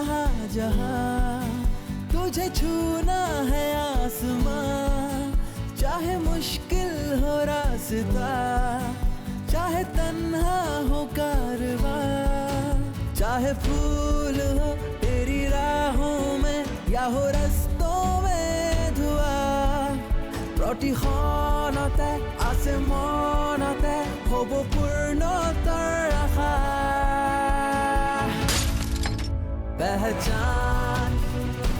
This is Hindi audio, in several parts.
जहां जहां, तुझे छूना है आसमां। चाहे मुश्किल हो रास्ता, चाहे तन्हा हो कारवां, चाहे फूल हो तेरी राहों में या हो रस्तों में धुआं। প্ৰতিখনতে আছে মনতে হ'ব পূৰ্ণতাৰ আশা। पहचान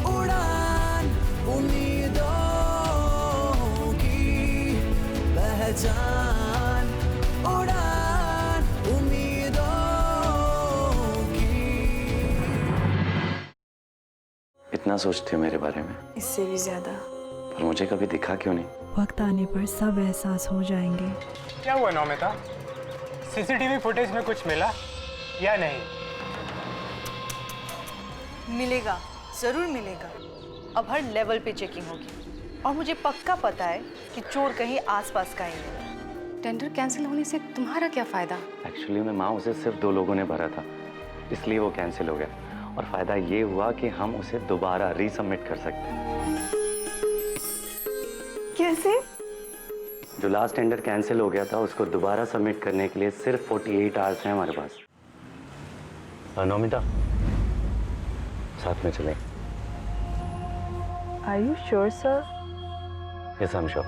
उड़ान उम्मीदों की, पहचान उड़ान उम्मीदों की। इतना सोचते हो मेरे बारे में? इससे भी ज्यादा। पर मुझे कभी दिखा क्यों नहीं? वक्त आने पर सब एहसास हो जाएंगे। क्या हुआ नौमिता? सीसीटीवी फुटेज में कुछ मिला या नहीं? मिलेगा, जरूर मिलेगा। अब हर लेवल पे चेकिंग होगी और मुझे पक्का पता है कि चोर कहीं आसपास का ही है। टेंडर कैंसिल होने से तुम्हारा क्या फायदा? एक्चुअली में माँ उसे सिर्फ 2 लोगों ने भरा था, इसलिए वो कैंसिल हो गया। और फायदा ये हुआ कि हम उसे दोबारा रीसबमिट कर सकते हैं। कैसे? जो लास्ट टेंडर कैंसिल हो गया था उसको दोबारा सबमिट करने के लिए सिर्फ 48 आवर्स हैं हमारे पास। नौमिता, साथ में चलें। Are you sure, sir? Yes, I'm sure.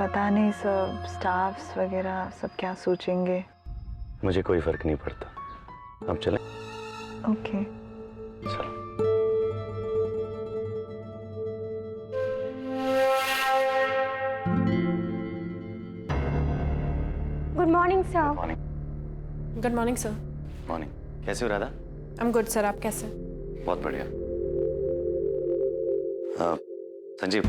पता नहीं सब स्टाफ्स वगैरह सब क्या सोचेंगे। मुझे कोई फर्क नहीं पड़ता। अब चलें? ओके। चलो। Good morning sir. Morning. Good morning sir. Morning. कैसे हो Radha? I am good sir, आप कैसे? बहुत बढ़िया। संजीव,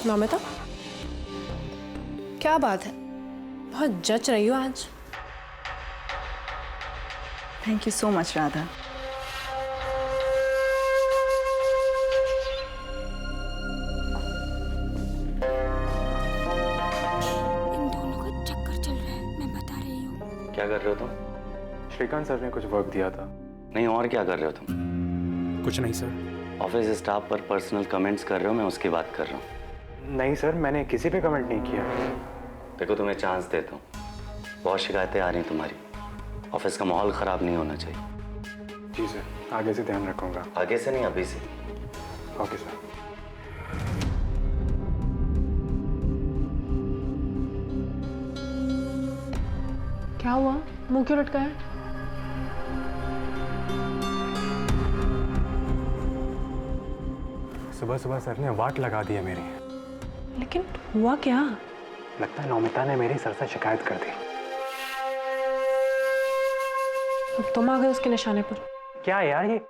नौमिता, क्या बात है? बहुत जच रही हो आज। Thank you so much Radha. इन दोनों को चक्कर चल रहा है, मैं बता रही हूँ। क्या कर रहे हो तुम? श्रीकांत सर ने कुछ वर्क दिया था। नहीं, और क्या कर रहे हो तुम? कुछ नहीं सर। ऑफिस स्टाफ पर पर्सनल कमेंट्स कर रहे हो, मैं उसकी बात कर रहा हूँ। नहीं सर, मैंने किसी पे कमेंट नहीं किया। देखो, तुम्हें चांस देता हूँ। बहुत शिकायतें आ रही हैं तुम्हारी। ऑफिस का माहौल ख़राब नहीं होना चाहिए। जी सर, आगे से ध्यान रखूंगा। आगे से नहीं, अभी से। Okay sir. क्या हुआ? मुंह क्यों लटका है? सुबह सुबह सर ने वाट लगा दी है मेरी। लेकिन हुआ क्या? लगता है नौमिता ने मेरी सर से शिकायत कर दी। अब तुम आ गए उसके निशाने पर। क्या यार, ये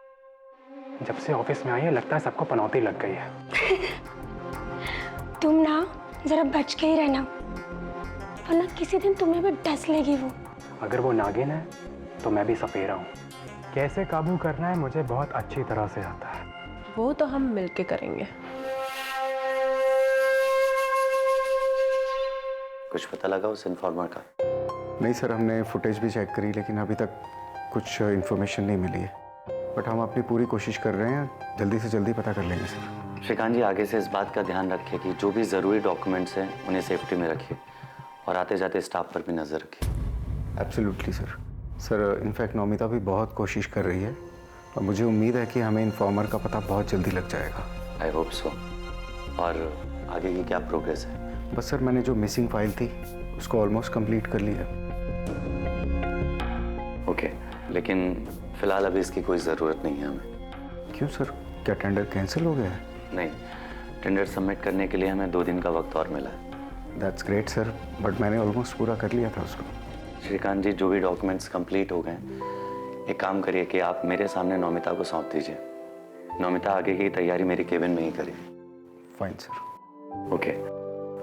जब से ऑफिस में आई है लगता है सबको पनौती लग गई है। तुम ना जरा बच के ही रहना, वरना किसी दिन तुम्हें भी डस लेगी वो। अगर वो नागिन है तो मैं भी सपेरा हूँ। कैसे काबू करना है मुझे बहुत अच्छी तरह से आता है। वो तो हम मिलके करेंगे। कुछ पता लगा उस इन्फॉर्मर का? नहीं सर, हमने फुटेज भी चेक करी लेकिन अभी तक कुछ इन्फॉर्मेशन नहीं मिली है। बट हम अपनी पूरी कोशिश कर रहे हैं, जल्दी से जल्दी पता कर लेंगे सर। श्रीकांत जी, आगे से इस बात का ध्यान रखिए कि जो भी ज़रूरी डॉक्यूमेंट्स हैं उन्हें सेफ्टी में रखिए और आते जाते स्टाफ पर भी नज़र रखिए। Absolutely sir. सर इनफैक्ट नौमिता भी बहुत कोशिश कर रही है और मुझे उम्मीद है कि हमें इन्फॉर्मर का पता बहुत जल्दी लग जाएगा। I hope so. और आगे की क्या प्रोग्रेस है? बस सर, मैंने जो मिसिंग फाइल थी उसको ऑलमोस्ट कंप्लीट कर लिया। ओके, लेकिन फ़िलहाल अभी इसकी कोई ज़रूरत नहीं है हमें। क्यों सर, क्या टेंडर कैंसिल हो गया है? नहीं, टेंडर सबमिट करने के लिए हमें 2 दिन का वक्त और मिला है। दैट्स ग्रेट सर, बट मैंने ऑलमोस्ट पूरा कर लिया था उसको। श्रीकांत जी, जो भी डॉक्यूमेंट्स कंप्लीट हो गए, एक काम करिए कि आप मेरे सामने नौमिता को सौंप दीजिए। नौमिता आगे की तैयारी मेरी केबिन में ही करे। Fine sir. ओके,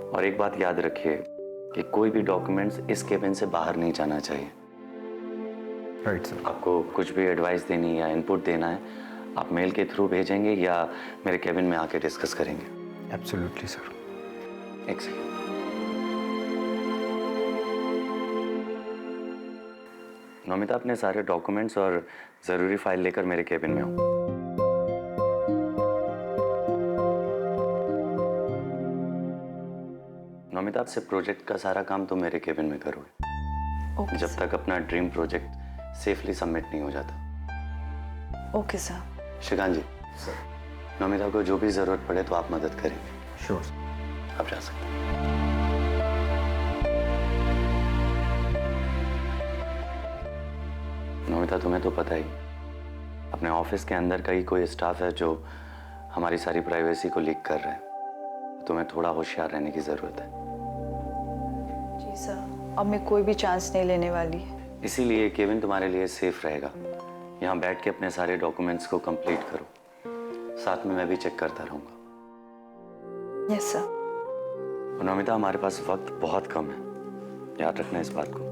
और एक बात याद रखिए कि कोई भी डॉक्यूमेंट्स इस केबिन से बाहर नहीं जाना चाहिए। Right sir. आपको कुछ भी एडवाइस देनी या इनपुट देना है, आप मेल के थ्रू भेजेंगे या मेरे केबिन में आके डिस्कस करेंगे? Absolutely sir. एक सेकेंड। नमिता, अपने सारे डॉक्यूमेंट्स और ज़रूरी फाइल लेकर मेरे केबिन में आओ। नमिता, आपसे प्रोजेक्ट का सारा काम तो मेरे केबिन में करोगे ओके जब तक अपना ड्रीम प्रोजेक्ट सेफली सबमिट नहीं हो जाता। Okay sir. Shikan ji, sir, Namita को जो भी ज़रूरत पड़े तो आप मदद करेंगे। श्योर। आप जा सकते हैं। नमिता, तुम्हें तो पता ही, अपने ऑफिस के अंदर का ही कोई स्टाफ है जो हमारी सारी प्राइवेसी को लीक कर रहा है। तुम्हें थोड़ा होशियार रहने की ज़रूरत है। जी सर, अब मैं कोई भी चांस नहीं लेने वाली। इसीलिए केबिन तुम्हारे लिए सेफ रहेगा। यहाँ बैठ के अपने सारे डॉक्यूमेंट्स को कंप्लीट करो, साथ में मैं भी चेक करता रहूँगा। Yes sir. और नमिता, हमारे पास वक्त बहुत कम है, याद रखना इस बात को।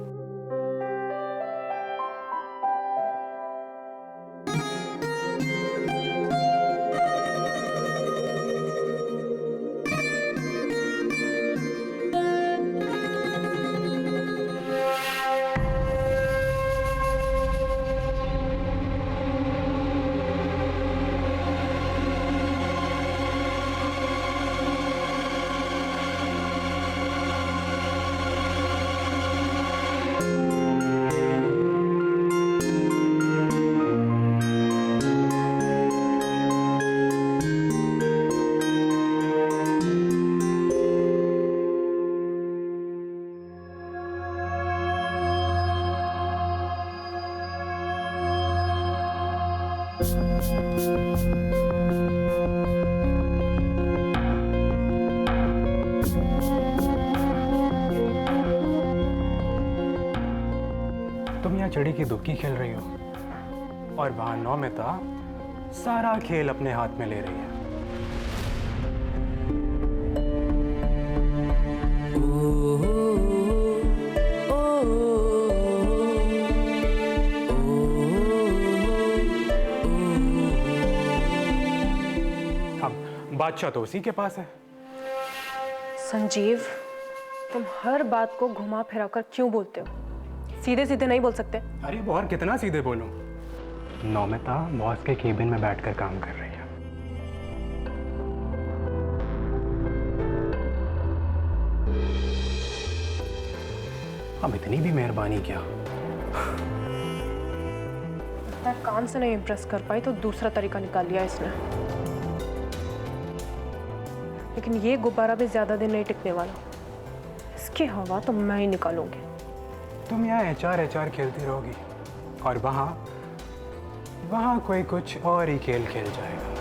तुम यहाँ चिड़ी की दुबकी खेल रही हो और वहाँ नौमिता सारा खेल अपने हाथ में ले रही है। अब बादशाह तो उसी के पास है। संजीव, तुम हर बात को घुमा फिरा कर क्यों बोलते हो? सीधे सीधे नहीं बोल सकते? अरे वो और कितना सीधे बोलूं? नौमिता बॉस के केबिन में बैठकर काम कर रही है। अब इतनी भी मेहरबानी क्या? इतना काम से नहीं इम्प्रेस कर पाई तो दूसरा तरीका निकाल लिया इसने। लेकिन ये गुब्बारा भी ज्यादा दिन नहीं टिकने वाला। इसकी हवा तो मैं ही निकालूंगी। तुम यहाँ HR खेलती रहोगी और वहाँ कोई कुछ और ही खेल खेल जाएगा।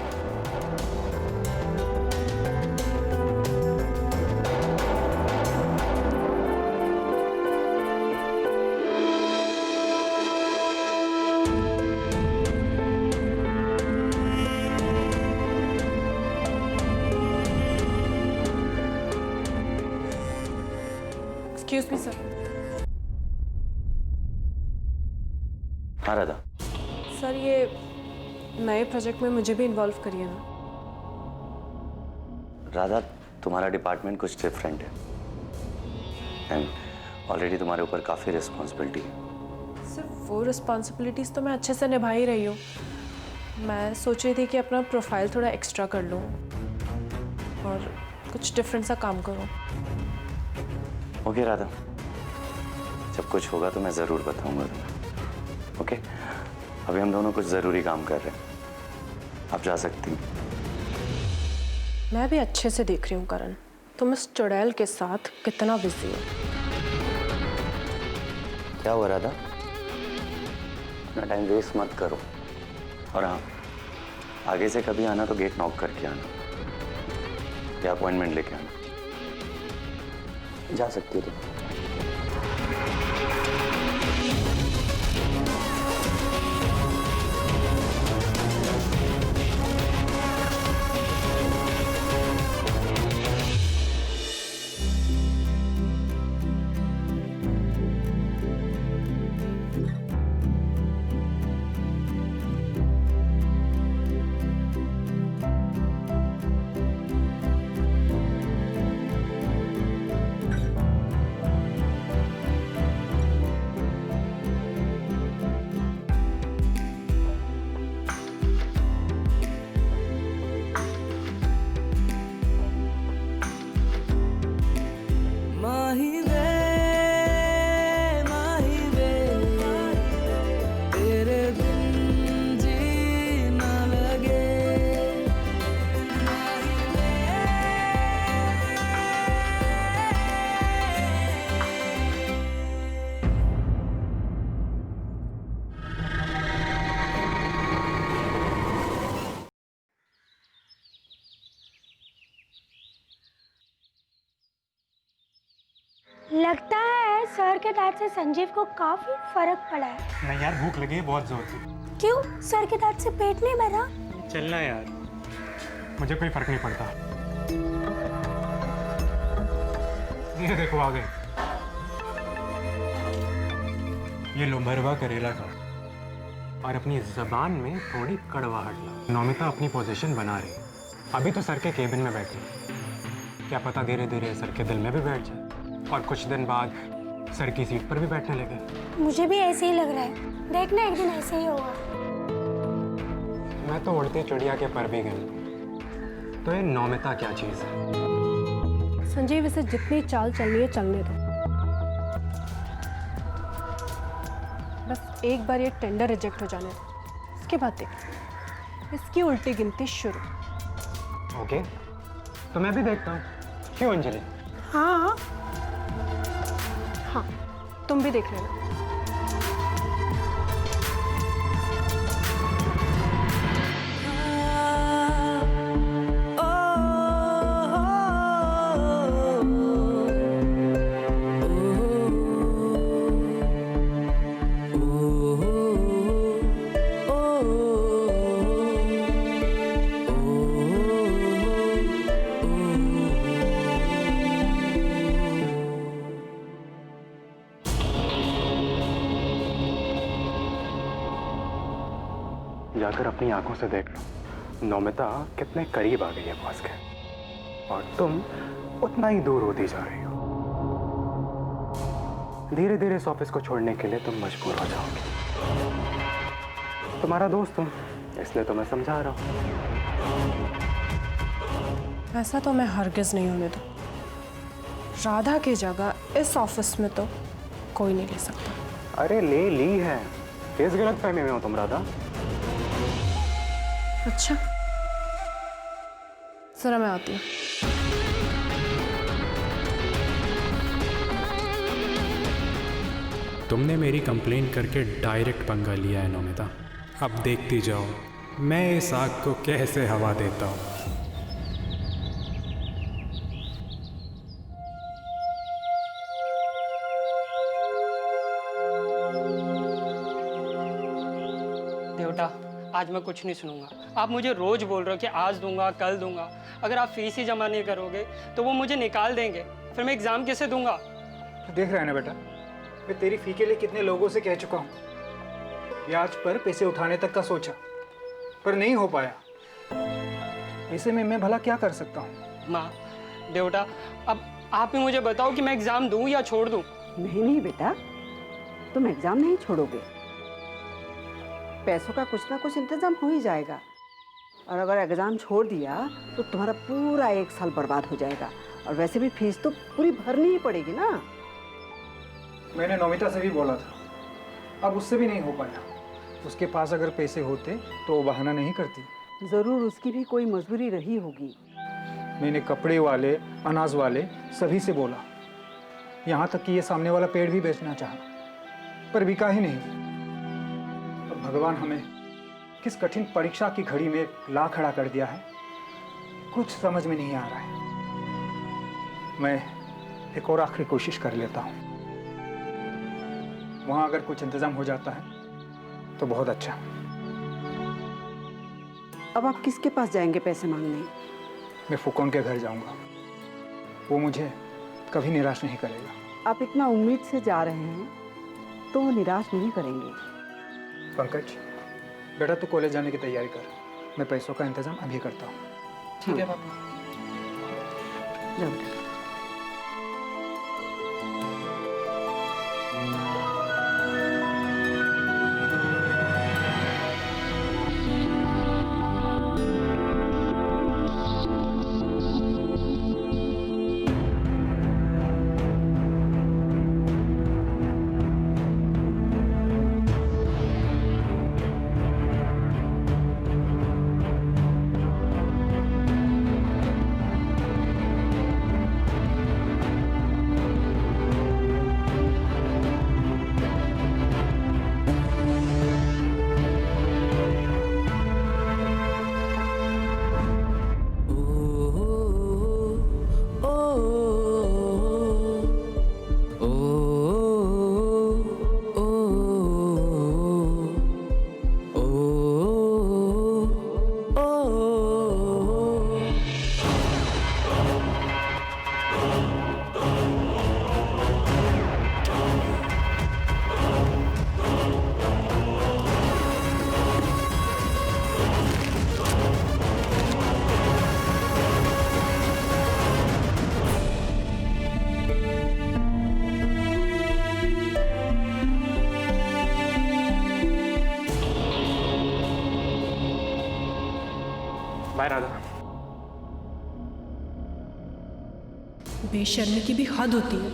Excuse me sir. हाँ राधा। सर, ये नए प्रोजेक्ट में मुझे भी इन्वॉल्व करिए ना। राधा, तुम्हारा डिपार्टमेंट कुछ डिफरेंट है एंड ऑलरेडी तुम्हारे ऊपर काफ़ी रिस्पॉन्सिबिलिटी है। सर, वो रिस्पॉन्सिबिलिटीज़ तो मैं अच्छे से निभा ही रही हूँ। मैं सोच रही थी कि अपना प्रोफाइल थोड़ा एक्स्ट्रा कर लूँ और कुछ डिफरेंट सा काम करूँ। ओके राधा, जब कुछ होगा तो मैं ज़रूर बताऊंगा तुम्हें। ओके, अभी हम दोनों कुछ ज़रूरी काम कर रहे हैं, आप जा सकती हैं। मैं भी अच्छे से देख रही हूँ करण, तुम इस चुड़ैल के साथ कितना बिजी हो। क्या हुआ राधा? अपना टाइम वेस्ट मत करो। और हाँ, आगे से कभी आना तो गेट नॉक करके आना या अपॉइंटमेंट लेके आना। जा सकती हो तुम। लगता है सर के दांत से संजीव को काफी फर्क पड़ा है। नहीं यार, भूख लगी है बहुत जोर से। क्यों, सर के दांत से पेट नहीं भरा? चलना यार, मुझे कोई फर्क नहीं पड़ता। ये देखो आ गए। ये लो भरवा करेला का, और अपनी जबान में थोड़ी कड़वाहट ला। नौमिता अपनी पोजीशन बना रही। अभी तो सर के केबिन में बैठी, क्या पता धीरे धीरे सर के दिल में भी बैठ जाए, और कुछ दिन बाद सर की सीट पर भी बैठने लगे। मुझे भी ऐसे ही लग रहा है, देखना एक दिन ऐसे ही होगा। मैं तो उड़ती चिड़िया के पर भी गई, तो ये नौमिता क्या चीज़ है? संजीव, इसे जितनी चाल चलनी है चलने दो। बस एक बार ये टेंडर रिजेक्ट हो जाने दो, उसके बाद देख इसकी उल्टी गिनती शुरू। ओके, तो मैं भी देखता हूँ। क्यों अंजलि? हाँ हाँ, तुम भी देख लेना। जाकर अपनी आंखों से देख लो, नौमिता कितने करीब आ गई है बॉस के, और तुम उतना ही दूर होती जा रही हो। धीरे धीरे इस ऑफिस को छोड़ने के लिए तुम मजबूर हो जाओगे। तुम्हारा दोस्त हूं, इसलिए तो मैं समझा रहा हूं। ऐसा तो मैं हरगिज नहीं होने दूं। राधा की जगह इस ऑफिस में तो कोई नहीं ले सकता। अरे ले ली है, किस गलतफहमी में हो तुम राधा? अच्छा, जरा मैं आती हूँ। तुमने मेरी कंप्लेंट करके डायरेक्ट पंगा लिया है नौमिता। अब देखती जाओ मैं इस आग को कैसे हवा देता हूँ। देवता, आज मैं कुछ नहीं सुनूंगा। आप मुझे रोज बोल रहे हो कि आज दूंगा कल दूंगा। अगर आप फीस ही जमा नहीं करोगे तो वो मुझे निकाल देंगे, फिर मैं एग्जाम कैसे दूंगा? तो देख रहा है ना बेटा, मैं तेरी फी के लिए कितने लोगों से कह चुका हूँ। ब्याज पर पैसे उठाने तक का सोचा, पर नहीं हो पाया। ऐसे में मैं भला क्या कर सकता हूँ? माँ, देवता, अब आप ही मुझे बताओ कि मैं एग्जाम दूं या छोड़ दूं? नहीं बेटा, तुम एग्जाम नहीं छोड़ोगे। पैसों का कुछ ना कुछ इंतजाम हो ही जाएगा, और अगर एग्जाम छोड़ दिया तो तुम्हारा पूरा 1 साल बर्बाद हो जाएगा, और वैसे भी फीस तो पूरी भरनी ही पड़ेगी ना। मैंने नौमिता से भी बोला था, अब उससे भी नहीं हो पाया। उसके पास अगर पैसे होते तो वो बहाना नहीं करती। जरूर उसकी भी कोई मजबूरी रही होगी। मैंने कपड़े वाले, अनाज वाले सभी से बोला, यहाँ तक कि ये सामने वाला पेड़ भी बेचना चाहा, पर बिका ही नहीं। अब भगवान हमें किस कठिन परीक्षा की घड़ी में ला खड़ा कर दिया है, कुछ समझ में नहीं आ रहा है। मैं एक और आखिरी कोशिश कर लेता हूँ, वहाँ अगर कुछ इंतजाम हो जाता है तो बहुत अच्छा। अब आप किसके पास जाएंगे पैसे मांगने? मैं फुकौन के घर जाऊँगा, वो मुझे कभी निराश नहीं करेगा। आप इतना उम्मीद से जा रहे हैं तो वो निराश नहीं करेंगे। पंकज बेटा, तू कॉलेज जाने की तैयारी कर, मैं पैसों का इंतजाम अभी करता हूँ। ठीक है पापा। जाओ बेटा। बाय राधा। बेशर्मी की भी हद होती है।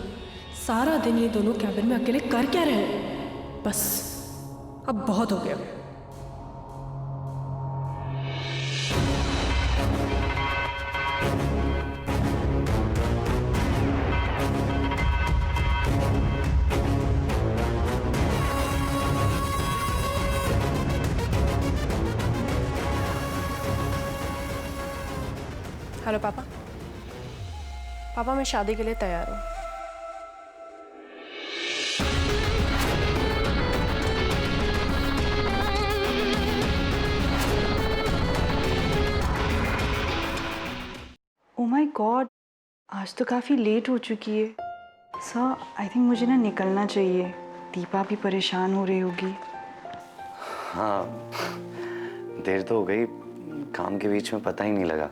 सारा दिन ये दोनों कैबिन में अकेले कर क्या रहे हैं? बस अब बहुत हो गया। हेलो पापा। पापा मैं शादी के लिए तैयार हूँ। ओह माय गॉड, आज तो काफ़ी लेट हो चुकी है। सर आई थिंक मुझे ना निकलना चाहिए। दीपा भी परेशान हो रही होगी। हाँ, देर तो हो गई, काम के बीच में पता ही नहीं लगा।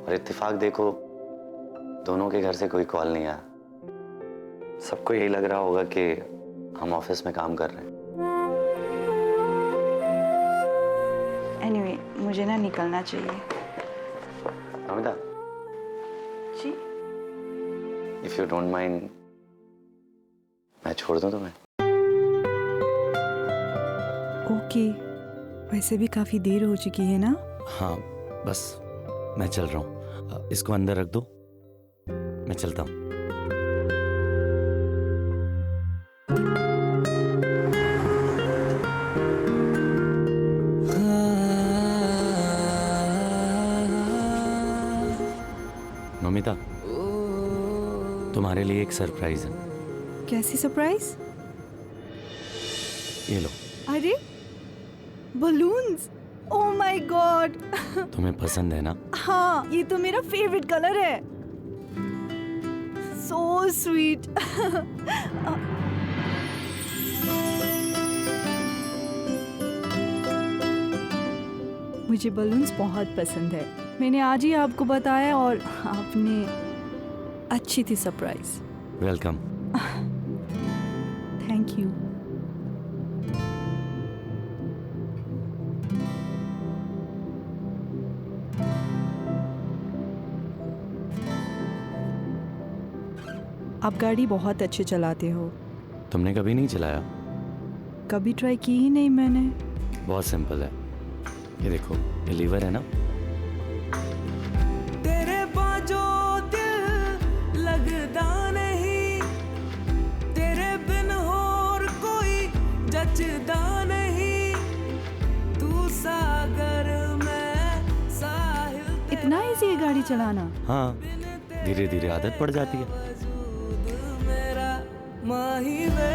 और इत्तेफाक देखो, दोनों के घर से कोई कॉल नहीं आया। सबको यही लग रहा होगा कि हम ऑफिस में काम कर रहे हैं। एनीवे, मुझे ना निकलना चाहिए। नमिता जी? इफ यू डोंट माइंड, मैं छोड़ दूं तुम्हें? ओके, वैसे भी काफ़ी देर हो चुकी है ना। हाँ, बस मैं चल रहा हूँ। इसको अंदर रख दो, मैं चलता हूँ। नमिता, तुम्हारे लिए एक सरप्राइज है। कैसी सरप्राइज? ये लो। अरे बलून्स! Oh my God! तुम्हें पसंद है ना? हाँ, ये तो मेरा फेवरेट कलर है। So sweet. मुझे बलून्स बहुत पसंद है। मैंने आज ही आपको बताया और आपने अच्छी थी सरप्राइज। वेलकम। Thank you. आप गाड़ी बहुत अच्छे चलाते हो। तुमने कभी नहीं चलाया? कभी ट्राई की ही नहीं मैंने। बहुत सिंपल है, ये देखो, ये लीवर है ना। तेरे बाजो दिल लगदा नहीं, तेरे बिन होर कोई जचदा नहीं, तू सागर में साहिल। इतना इजी है गाड़ी चलाना? हाँ, धीरे धीरे आदत पड़ जाती है। माही वे,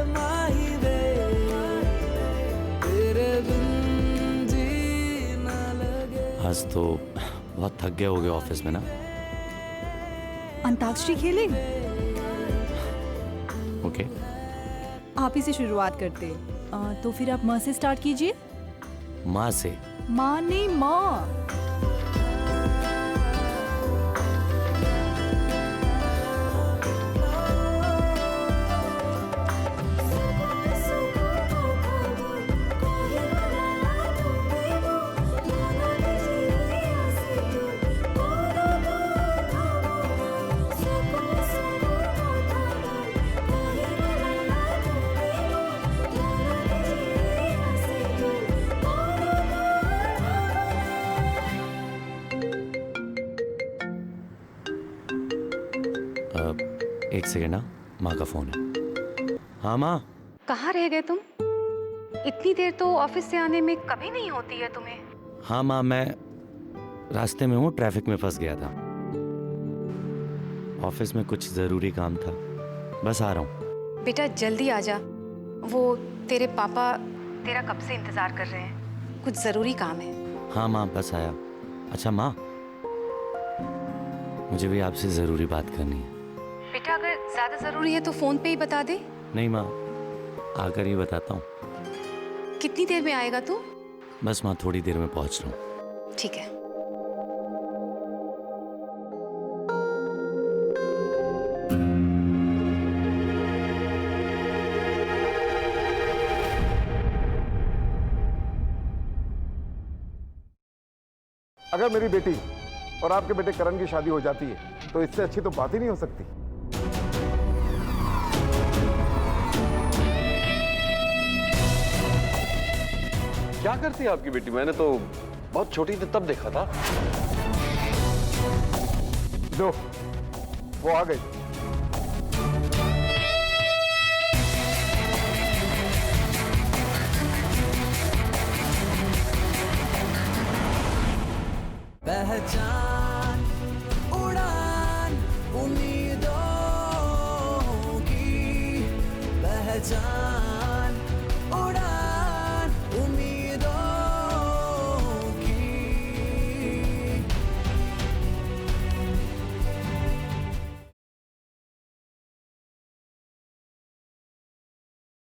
माही वे, तेरे बिन जी ना लगे। आज तो बहुत थक गए होगे ऑफिस में ना। अंताक्षरी खेले? ओके। आप ही से शुरुआत करते। तो फिर आप माँ से स्टार्ट कीजिए। माँ से? माँ नहीं, माँ। एक सेकेंड ना, माँ का फोन है। हाँ माँ। कहाँ रह गए तुम? इतनी देर तो ऑफिस से आने में कभी नहीं होती है तुम्हें। हाँ माँ, मैं रास्ते में हूँ, ट्रैफिक में फंस गया था। ऑफिस में कुछ ज़रूरी काम था, बस आ रहा हूँ। बेटा जल्दी आ जा, वो तेरे पापा तेरा कब से इंतज़ार कर रहे हैं, कुछ ज़रूरी काम है। हाँ माँ, बस आया। अच्छा माँ, मुझे भी आपसे ज़रूरी बात करनी है। बेटा अगर ज़्यादा ज़रूरी है तो फ़ोन पे ही बता दे। नहीं माँ, आकर ही बताता हूँ। कितनी देर में आएगा तू? बस माँ, थोड़ी देर में पहुँच रहा हूँ। ठीक है। अगर मेरी बेटी और आपके बेटे करण की शादी हो जाती है तो इससे अच्छी तो बात ही नहीं हो सकती। क्या करती है आपकी बेटी? मैंने तो बहुत छोटी थी तब देखा था। दो, वो आ गई।